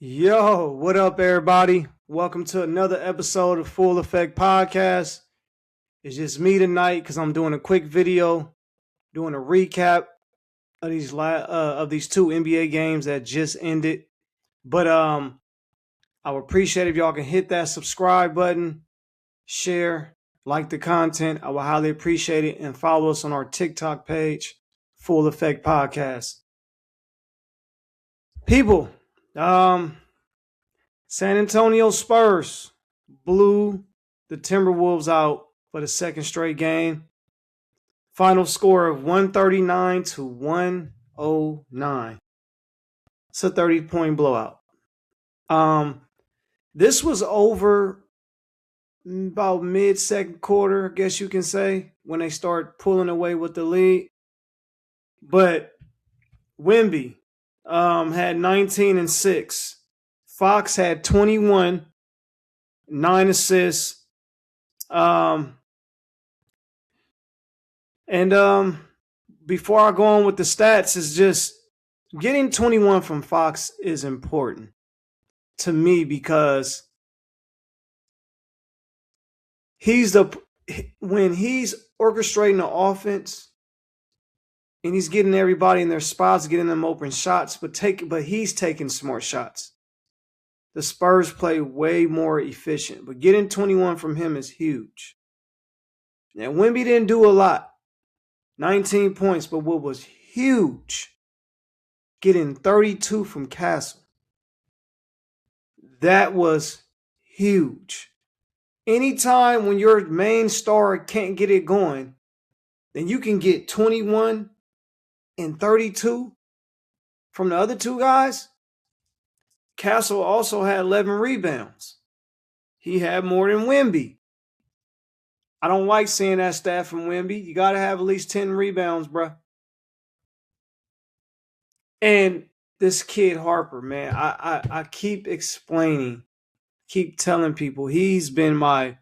Yo, what up, everybody? Welcome to another episode of Full Effect Podcast. It's just me tonight because I'm doing a quick video, doing a recap of these two NBA games that just ended. But I would appreciate if y'all can hit that subscribe button, share, like the content. I would highly appreciate it, and follow us on our TikTok page, Full Effect Podcast. People, San Antonio Spurs blew the Timberwolves out for the second straight game. Final score of 139 to 109. It's a 30-point blowout. This was over about mid-second quarter, I guess you can say, when they start pulling away with the lead. But Wemby had 19 and 6. Fox had 21, 9 assists. Before I go on with the stats, is just getting 21 from Fox is important to me because when he's orchestrating the offense and he's getting everybody in their spots, getting them open shots, but he's taking smart shots. The Spurs play way more efficient, but getting 21 from him is huge. Now, Wemby didn't do a lot, 19 points, but what was huge, getting 32 from Castle. That was huge. Anytime when your main star can't get it going, then you can get 21 and 32 from the other two guys. Castle also had 11 rebounds. He had more than Wemby. I don't like seeing that stat from Wemby. You got to have at least 10 rebounds, bro. And this kid Harper, man, I keep explaining, keep telling people he has been my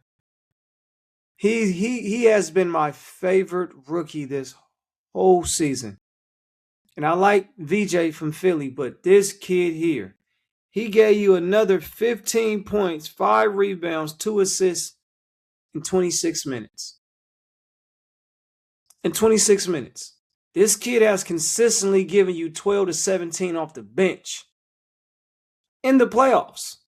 favorite rookie this whole season. And I like VJ from Philly, but this kid here, he gave you another 15 points, 5 rebounds, 2 assists in 26 minutes. In 26 minutes. This kid has consistently given you 12 to 17 off the bench in the playoffs.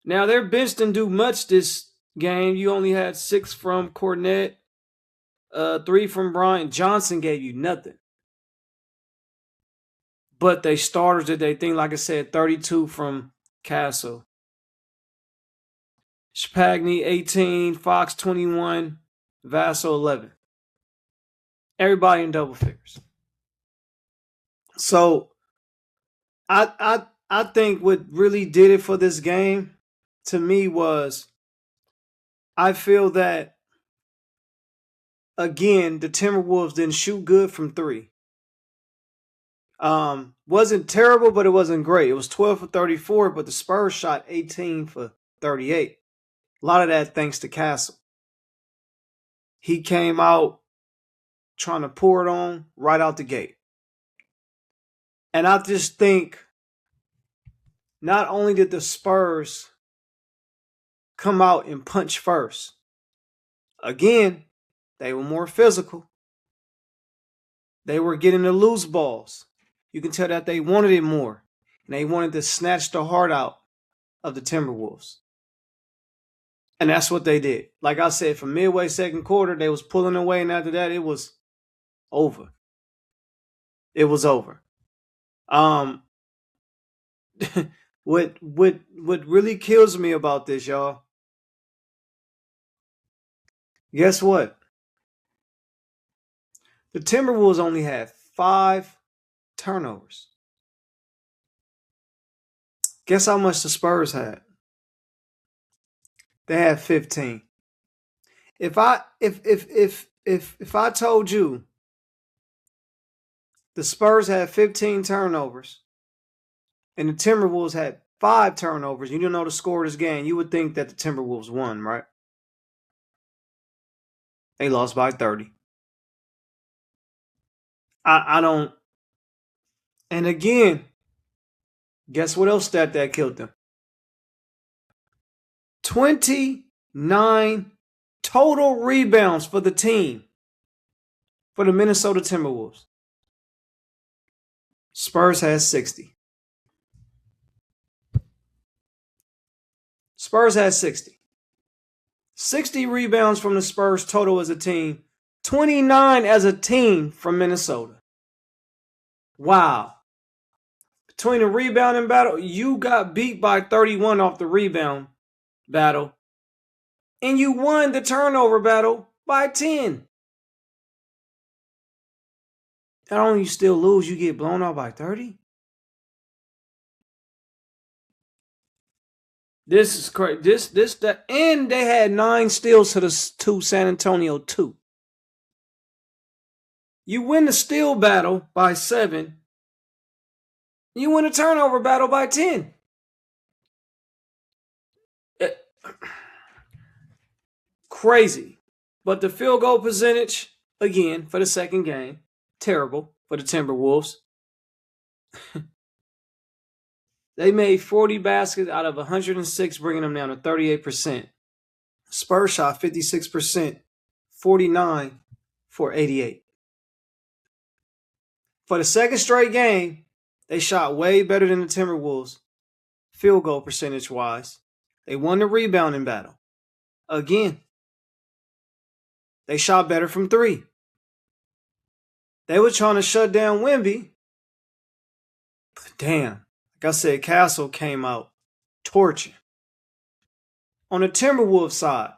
Now, their bench didn't do much this game. You only had 6 from Cornette, 3 from Bryant. Johnson gave you nothing. But they starters did their thing, like I said, 32 from Castle. Spagni, 18. Fox, 21. Vassell, 11. Everybody in double figures. So, I think what really did it for this game, to me, was I feel that, again, the Timberwolves didn't shoot good from 3. Wasn't terrible, but it wasn't great. It was 12 for 34, but the Spurs shot 18 for 38. A lot of that thanks to Castle. He came out trying to pour it on right out the gate. And I just think not only did the Spurs come out and punch first, again, they were more physical. They were getting the loose balls. You can tell that they wanted it more. And they wanted to snatch the heart out of the Timberwolves. And that's what they did. Like I said, from midway second quarter, they was pulling away. And after that, it was over. It was over. What really kills me about this, y'all, guess what? The Timberwolves only had 5 turnovers. Guess how much the Spurs had? They had 15. If I told you the Spurs had 15 turnovers and the Timberwolves had 5 turnovers, you don't know the score of this game, you would think that the Timberwolves won, right? They lost by 30. I don't. And again, Guess what else that killed them? 29 total rebounds for the team, for the Minnesota Timberwolves. Spurs has 60. Spurs has 60. 60 rebounds from the Spurs total as a team. 29 as a team from Minnesota. Wow. Between the rebounding battle, you got beat by 31 off the rebound battle. And you won the turnover battle by 10. Not only you still lose, you get blown out by 30. This is crazy. And they had 9 steals to San Antonio 2. You win the steal battle by 7. You win a turnover battle by 10. Crazy. But the field goal percentage, again, for the second game, terrible for the Timberwolves. They made 40 baskets out of 106, bringing them down to 38%. Spurs shot 56%, 49 for 88. For the second straight game, they shot way better than the Timberwolves, field goal percentage-wise. They won the rebounding battle. Again, they shot better from 3. They were trying to shut down Wemby. But damn, like I said, Castle came out torching. On the Timberwolves side,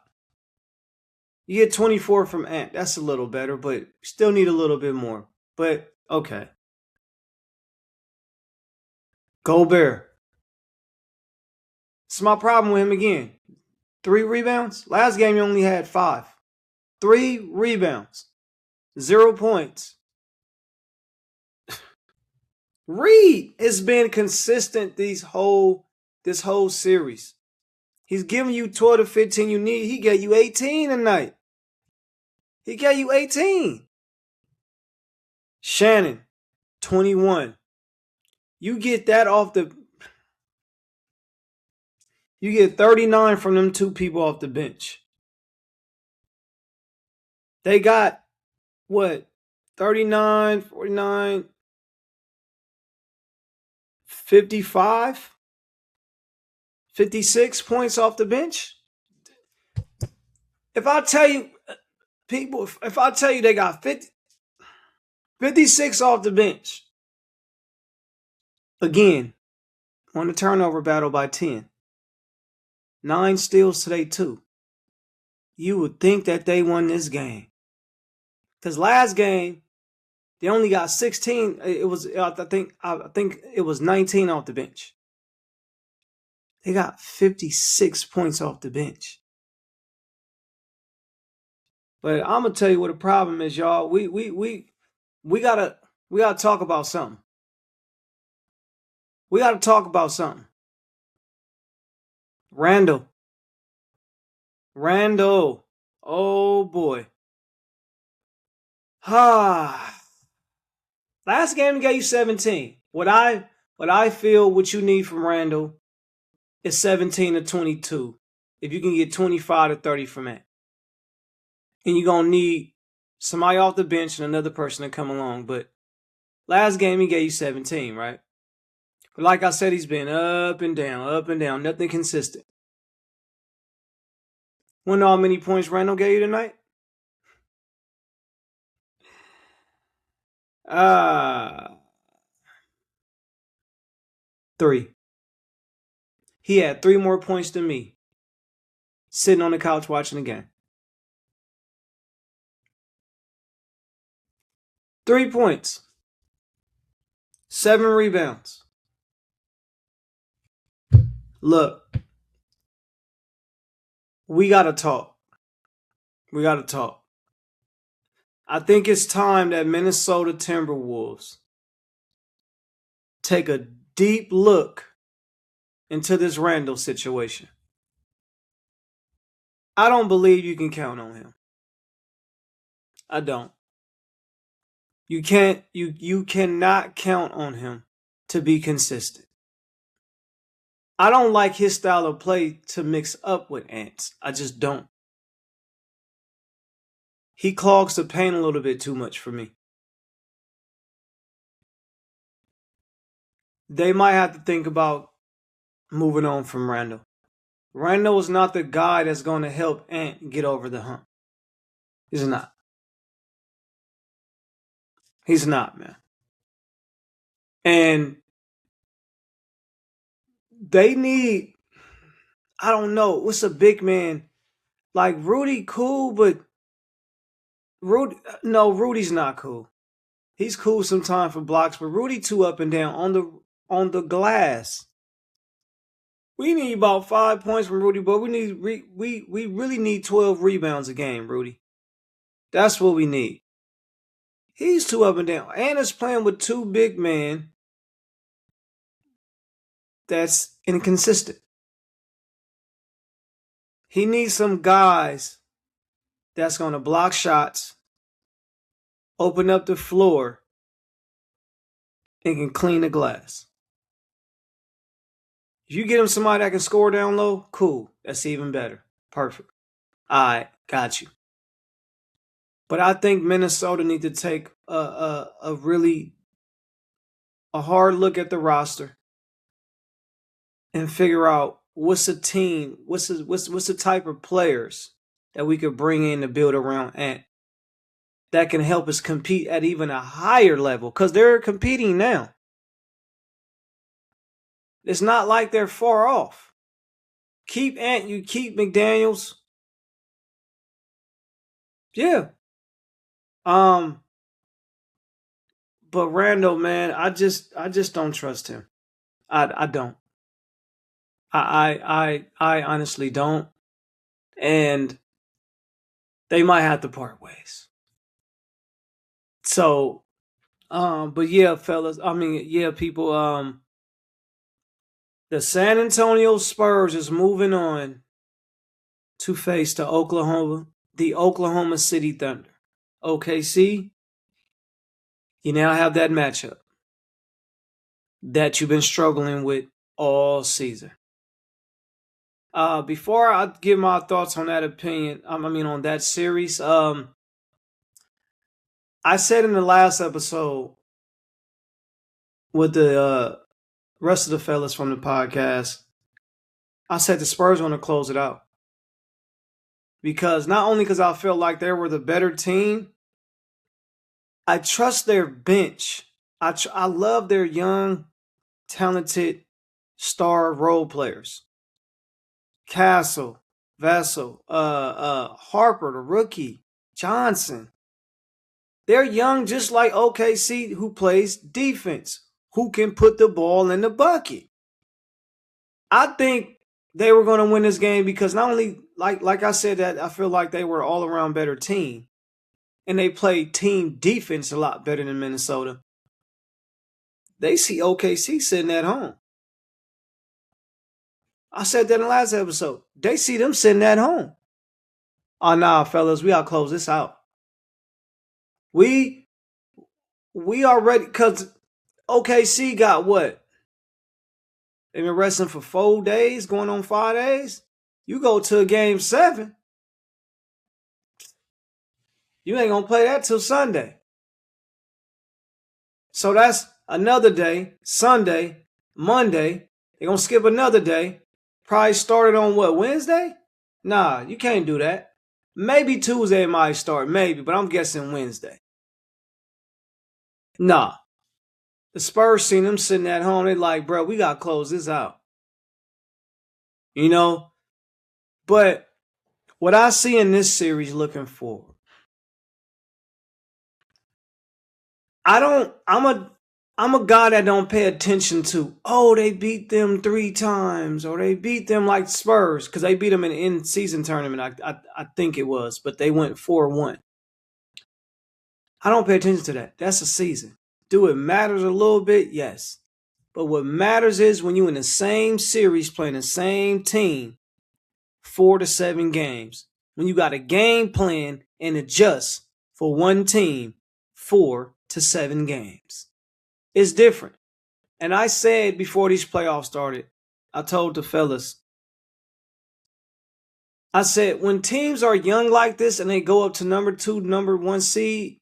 you get 24 from Ant. That's a little better, but still need a little bit more. But, okay. Gobert. It's my problem with him again. 3 rebounds. Last game, you only had 5. 3 rebounds. 0 points. Reed has been consistent this whole series. He's giving you 12 to 15 you need. He gave you 18 tonight. He gave you 18. Shannon, 21. You get that off the... You get 39 from them 2 people off the bench. They got, what, 39, 49, 55, 56 points off the bench. If I tell you, people, if I tell you they got 56 off the bench, again, won the turnover battle by 10. 9 steals today, too. You would think that they won this game. Because last game, they only got 16. I think it was 19 off the bench. They got 56 points off the bench. But I'm gonna tell you what the problem is, y'all. We gotta talk about something. We gotta talk about something. Randall. Oh boy. Last game he gave you 17. What I feel what you need from Randall is 17 to 22. If you can get 25 to 30 from that. And you're going to need somebody off the bench and another person to come along. But last game he gave you 17, right? But like I said, he's been up and down, nothing consistent. Wanna know how many points Randall gave you tonight? 3. He had 3 more points than me. Sitting on the couch watching the game. 3 points. 7 rebounds. Look. We gotta talk. I think it's time that Minnesota Timberwolves take a deep look into this Randall situation. I don't believe you can count on him. I don't. You cannot count on him to be consistent. I don't like his style of play to mix up with Ants. I just don't. He clogs the paint a little bit too much for me. They might have to think about moving on from Randall. Randall is not the guy that's going to help Ant get over the hump. He's not. He's not, man. And they need, I don't know, what's a big man? Like Rudy, cool, but Rudy's not cool. He's cool sometimes for blocks, but Rudy too up and down on the glass. We need about 5 points from Rudy, but we really need 12 rebounds a game, Rudy. That's what we need. He's too up and down. And it's playing with two big men that's inconsistent. He needs some guys that's going to block shots, open up the floor, and can clean the glass. If you get him somebody that can score down low, cool. That's even better. Perfect. All right, got you. But I think Minnesota need to take a hard look at the roster and figure out what's a team, what's the type of players that we could bring in to build around Ant that can help us compete at even a higher level, because they're competing now. It's not like they're far off. Keep Ant, you keep McDaniels. Yeah. But Randall, man, I just don't trust him. I don't. I honestly don't. And they might have to part ways. So, but yeah, fellas, people, the San Antonio Spurs is moving on to face the Oklahoma City Thunder. OKC, you now have that matchup that you've been struggling with all season. Before I give my thoughts on that on that series, I said in the last episode with the rest of the fellas from the podcast, I said the Spurs want to close it out. Because not only because I felt like they were the better team, I trust their bench. I love their young, talented star role players. Castle, Vessel, Harper, the rookie, Johnson. They're young, just like OKC, who plays defense, who can put the ball in the bucket. I think they were going to win this game because not only, like I said, that I feel like they were all around better team, and they played team defense a lot better than Minnesota. They see OKC sitting at home. I said that in the last episode. They see them sitting at home. Oh, nah, fellas, we gotta close this out. We already, because OKC got what? They've been wrestling for 4 days, going on 5 days. You go to a game 7, you ain't gonna play that till Sunday. So that's another day, Sunday, Monday. They're gonna skip another day. Probably started on what, Wednesday? Nah, you can't do that. Maybe Tuesday might start, maybe, but I'm guessing Wednesday. Nah. The Spurs seen them sitting at home. They like, bro, we gotta close this out. You know? But what I see in this series looking forward, I'm a guy that don't pay attention to, they beat them 3 times, or they beat them like Spurs, because they beat them in the in-season tournament, I think it was, but they went 4-1. I don't pay attention to that. That's a season. Do it matters a little bit? Yes. But what matters is when you're in the same series playing the same team 4 to 7 games, when you got a game plan and adjust for one team 4 to 7 games. It's different. And I said before these playoffs started, I told the fellas, I said, when teams are young like this and they go up to number 2, number 1 seed,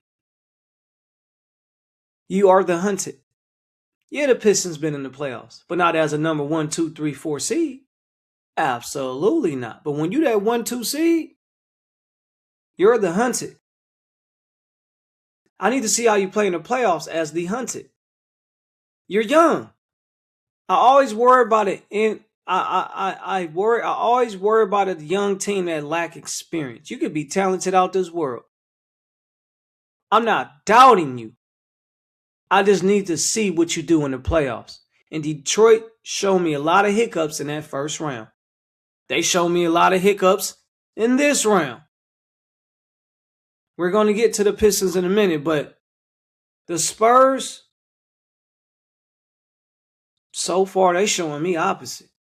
you are the hunted. Yeah, the Pistons been in the playoffs, but not as a number 1, 2, 3, 4 seed. Absolutely not. But when you that 1, 2 seed, you're the hunted. I need to see how you play in the playoffs as the hunted. You're young. I always worry about it. I always worry about a young team that lack experience. You could be talented out this world. I'm not doubting you. I just need to see what you do in the playoffs. And Detroit showed me a lot of hiccups in that first round. They showed me a lot of hiccups in this round. We're going to get to the Pistons in a minute, but the Spurs, so far, they showing me opposite.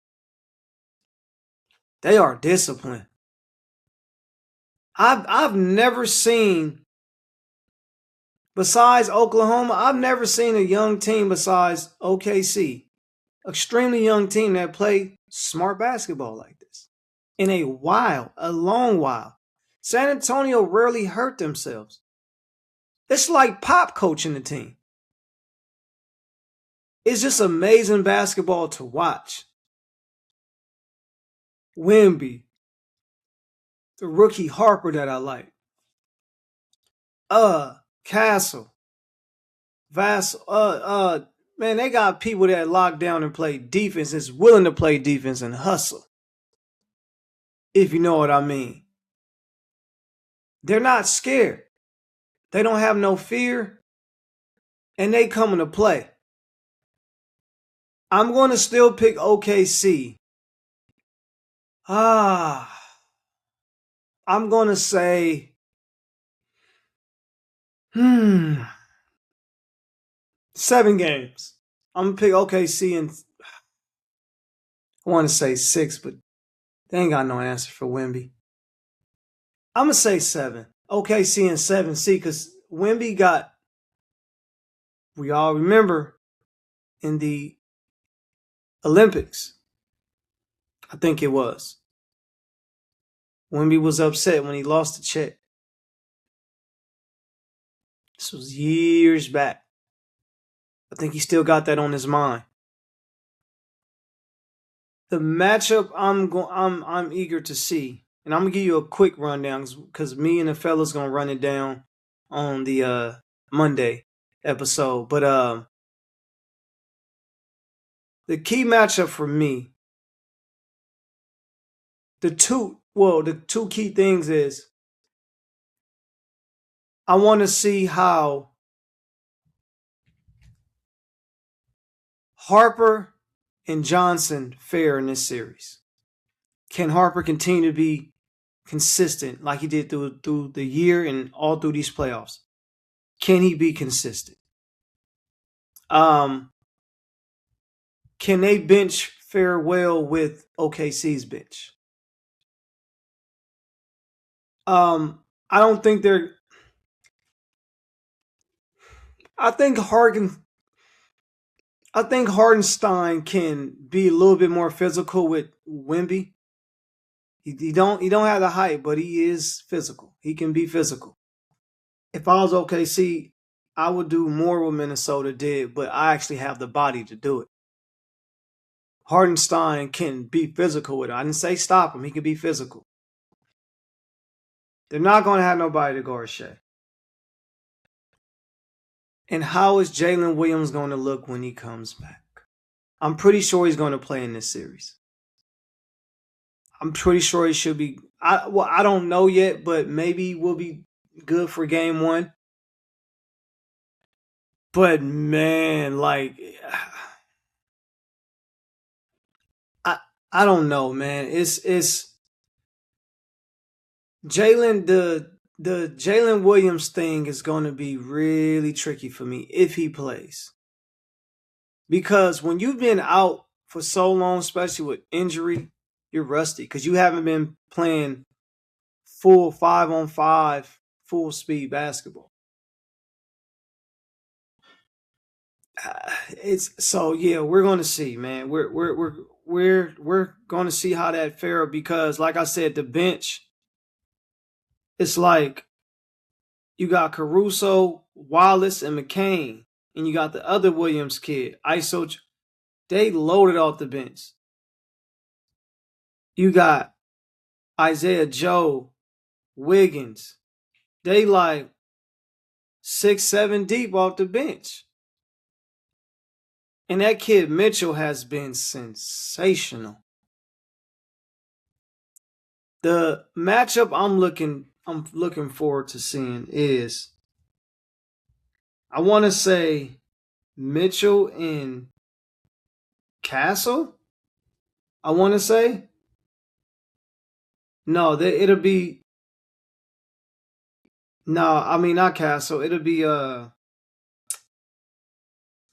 They are disciplined. I've never seen, besides Oklahoma, I've never seen a young team besides OKC, extremely young team that play smart basketball like this in a long while. San Antonio rarely hurt themselves. It's like Pop coaching the team. It's just amazing basketball to watch. Wemby, the rookie Harper that I like. Castle, Vassell, man, they got people that lock down and play defense, is willing to play defense and hustle. If you know what I mean. They're not scared. They don't have no fear. And they coming to play. I'm going to still pick OKC. I'm going to say, 7 games. I'm going to pick OKC and I want to say 6, but they ain't got no answer for Wemby. I'm going to say 7. OKC and 7C because Wemby got, we all remember, in the Olympics, I think it was, Wemby was upset when he lost the check. This was years back. I think he still got that on his mind. The matchup I'm eager to see, and I'm gonna give you a quick rundown because me and the fellas gonna run it down on the Monday episode. But the key matchup for me, the two key things is I want to see how Harper and Johnson fare in this series. Can Harper continue to be consistent like he did through the year and all through these playoffs? Can he be consistent? Can they bench fare well with OKC's bench? I don't think they're. I think Hardenstein can be a little bit more physical with Wemby. He don't have the height, but he is physical. He can be physical. If I was OKC, I would do more what Minnesota did, but I actually have the body to do it. Hardenstein can be physical with it. I didn't say stop him. He can be physical. They're not going to have nobody to guard Shea. And how is Jalen Williams going to look when he comes back? I'm pretty sure he's going to play in this series. I'm pretty sure he should be. I don't know yet, but maybe we'll be good for game 1. But man, like, I don't know, man. It's Jalen. The Jalen Williams thing is going to be really tricky for me if he plays, because when you've been out for so long, especially with injury, you're rusty because you haven't been playing full 5-on-5, full speed basketball. It's so yeah, we're going to see, man. We're we're going to see how that fared because, like I said, the bench. It's like you got Caruso, Wallace, and McCain, and you got the other Williams kid, ISO. They loaded off the bench. You got Isaiah Joe, Wiggins. They like 6, 7 deep off the bench. And that kid Mitchell has been sensational. The matchup I'm looking forward to seeing is, I want to say, Mitchell and Castle. I want to say no. It'll be no. I mean not Castle. It'll be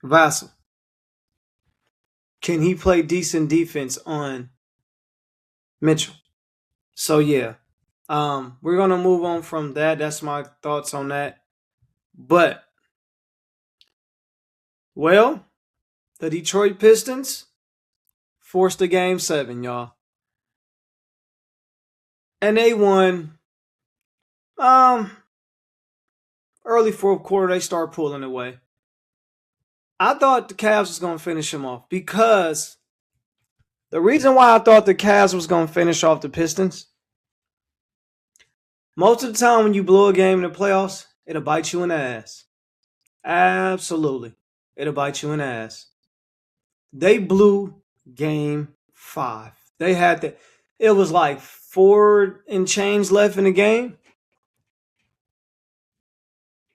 Vassell. Can he play decent defense on Mitchell? So yeah, we're gonna move on from that. That's my thoughts on that. But well, the Detroit Pistons forced a game 7, y'all, and they won. Early fourth quarter, they start pulling away. I thought the Cavs was gonna finish him off because the reason why I thought the Cavs was gonna finish off the Pistons. Most of the time when you blow a game in the playoffs, it'll bite you in the ass. Absolutely. It'll bite you in the ass. They blew game 5. They had that. It was like 4 and change left in the game.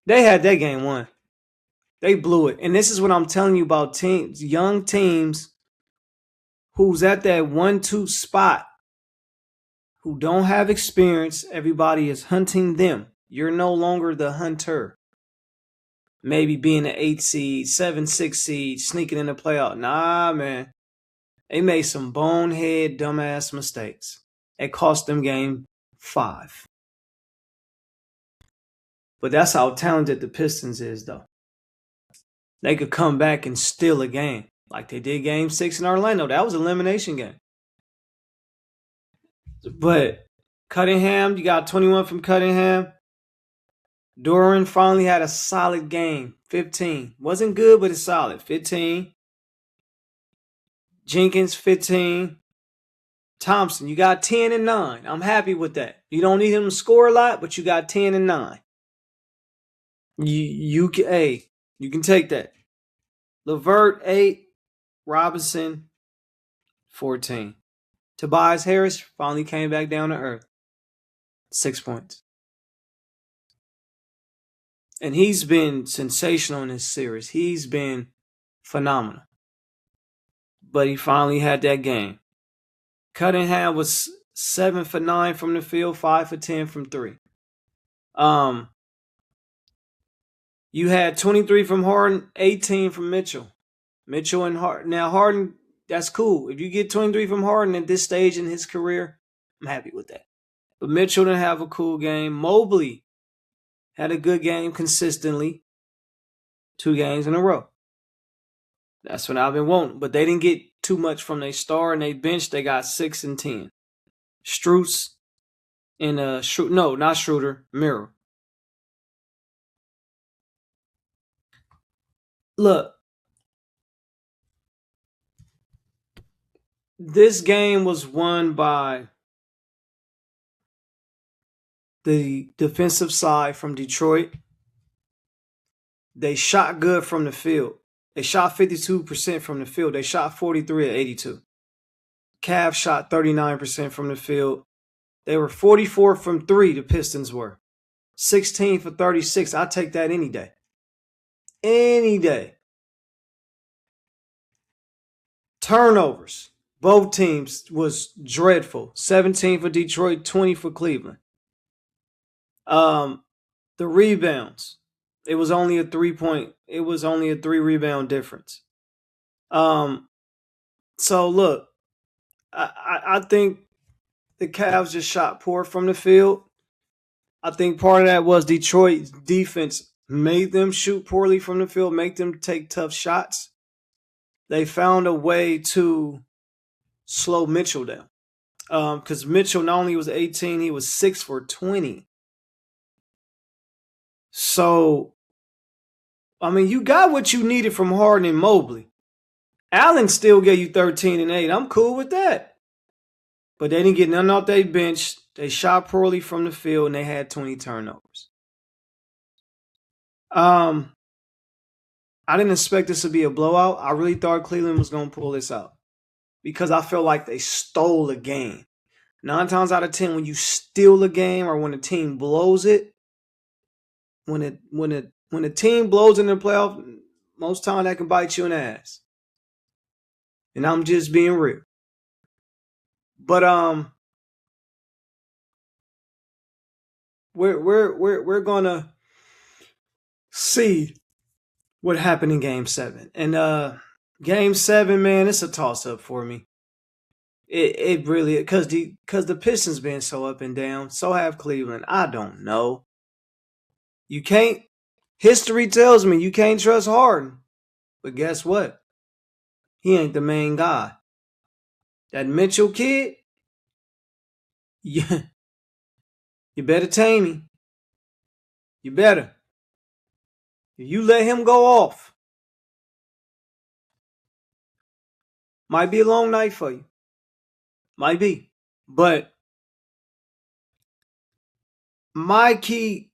They had that game won. They blew it. And this is what I'm telling you about teams, young teams who's at that 1-2 spot, who don't have experience. Everybody is hunting them. You're no longer the hunter. Maybe being an 8 seed, 7-6 seed, sneaking in the playoff. Nah, man. They made some bonehead, dumbass mistakes. It cost them game 5. But that's how talented the Pistons is, though. They could come back and steal a game. Like they did game 6 in Orlando. That was an elimination game. But Cunningham, you got 21 from Cunningham. Duran finally had a solid game. 15. Wasn't good, but it's solid. 15. Jenkins, 15. Thompson, you got 10 and 9. I'm happy with that. You don't need him to score a lot, but you got 10 and 9. You can take that. LeVert, 8. Robinson, 14. Tobias Harris finally came back down to earth. 6 points. And he's been sensational in this series. He's been phenomenal. But he finally had that game. Cunningham was 7 for 9 from the field, 5 for 10 from 3. You had 23 from Harden, 18 from Mitchell. Mitchell and Harden. Now, Harden, that's cool. If you get 23 from Harden at this stage in his career, I'm happy with that. But Mitchell didn't have a cool game. Mobley had a good game consistently. 2 games in a row. That's what I've been wanting. But they didn't get too much from their star and they bench. They got 6 and 10. Strus and not Schroeder, Miro. Look, this game was won by the defensive side from Detroit. They shot good from the field. They shot 52% from the field. They shot 43 at 82. Cavs shot 39% from the field. They were 44 from 3, the Pistons were. 16 for 36. I'll take that any day. Any day. Turnovers. Both teams was dreadful. 17 for Detroit, 20 for Cleveland. The rebounds. It was only a 3 rebound difference. So look, I think the Cavs just shot poor from the field. I think part of that was Detroit's defense made them shoot poorly from the field, make them take tough shots. They found a way to slow Mitchell down. Because Mitchell not only was 18, he was 6 for 20. So, I mean, you got what you needed from Harden and Mobley. Allen still gave you 13 and 8. I'm cool with that. But they didn't get none off their bench. They shot poorly from the field, and they had 20 turnovers. I didn't expect this to be a blowout. I really thought Cleveland was going to pull this out because I feel like they stole a game. 9 times out of 10, when you steal a game or when a team blows it, when a team blows in the playoff, most time that can bite you in the ass. And I'm just being real. But we're gonna see what happened in Game 7. And Game 7, man, it's a toss up for me. It really, because the Pistons been so up and down. So have Cleveland. I don't know. You can't. History tells me you can't trust Harden. But guess what? He ain't the main guy. That Mitchell kid, you better tame him. You better. If you let him go off, might be a long night for you. Might be. But my key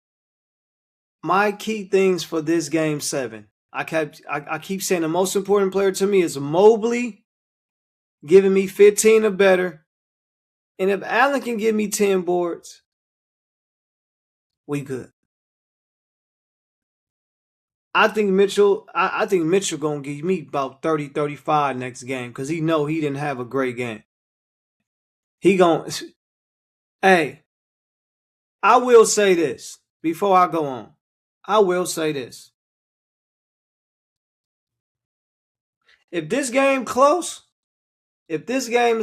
things for this Game 7, I keep saying the most important player to me is Mobley giving me 15 or better. And if Allen can give me 10 boards, we good. I think Mitchell gonna give me about 30, 35 next game because he know he didn't have a great game. He gonna. Hey, I will say this before I go on. I will say this. If this game is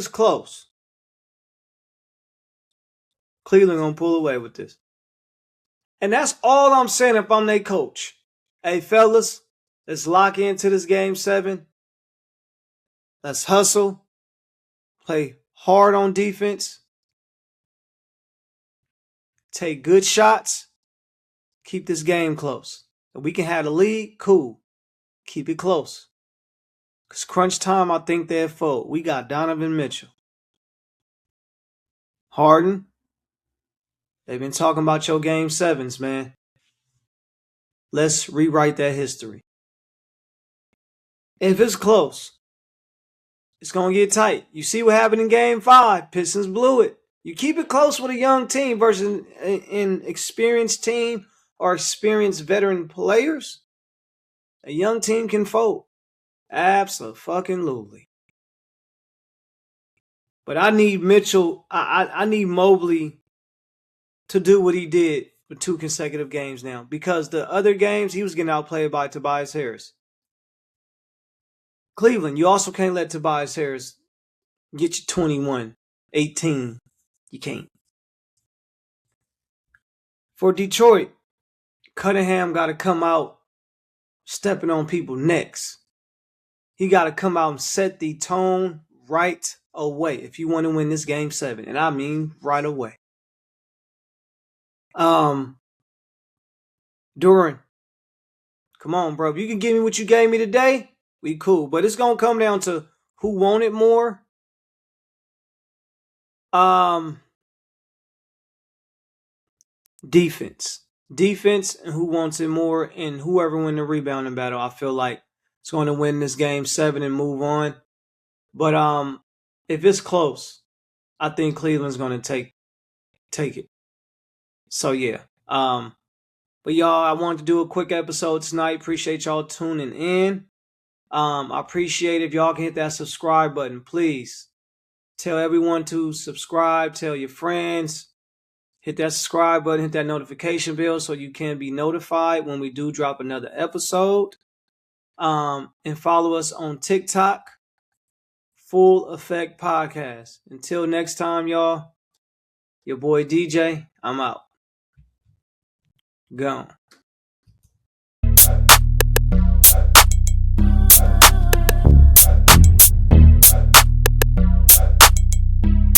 close, Cleveland gonna pull away with this. And that's all I'm saying if I'm their coach. Hey, fellas, let's lock into this Game 7. Let's hustle. Play hard on defense. Take good shots. Keep this game close. If we can have the lead, cool. Keep it close. Because crunch time, I think they're full. We got Donovan Mitchell. Harden. They've been talking about your Game 7s, man. Let's rewrite that history. If it's close, it's going to get tight. You see what happened in Game 5. Pistons blew it. You keep it close with a young team versus an experienced team or experienced veteran players. A young team can fold. Absolutely. But I need Mitchell. I need Mobley to do what he did for 2 consecutive games now. Because the other games, he was getting outplayed by Tobias Harris. Cleveland, you also can't let Tobias Harris get you 21, 18. You can't. For Detroit, Cunningham got to come out stepping on people's necks. He got to come out and set the tone right away if you want to win this Game 7. And I mean right away. Duran, come on, bro. If you can give me what you gave me today, we cool. But it's going to come down to who wanted more. Defense, and who wants it more, and whoever win the rebounding battle, I feel like it's going to win this Game 7 and move on. But if it's close, I think Cleveland's going to take it. So yeah. But y'all, I wanted to do a quick episode tonight. Appreciate y'all tuning in. I appreciate if y'all can hit that subscribe button, please. Tell everyone to subscribe. Tell your friends. Hit that subscribe button. Hit that notification bell so you can be notified when we do drop another episode. And follow us on TikTok. Full Effect Podcast. Until next time, y'all. Your boy DJ. I'm out. Gone.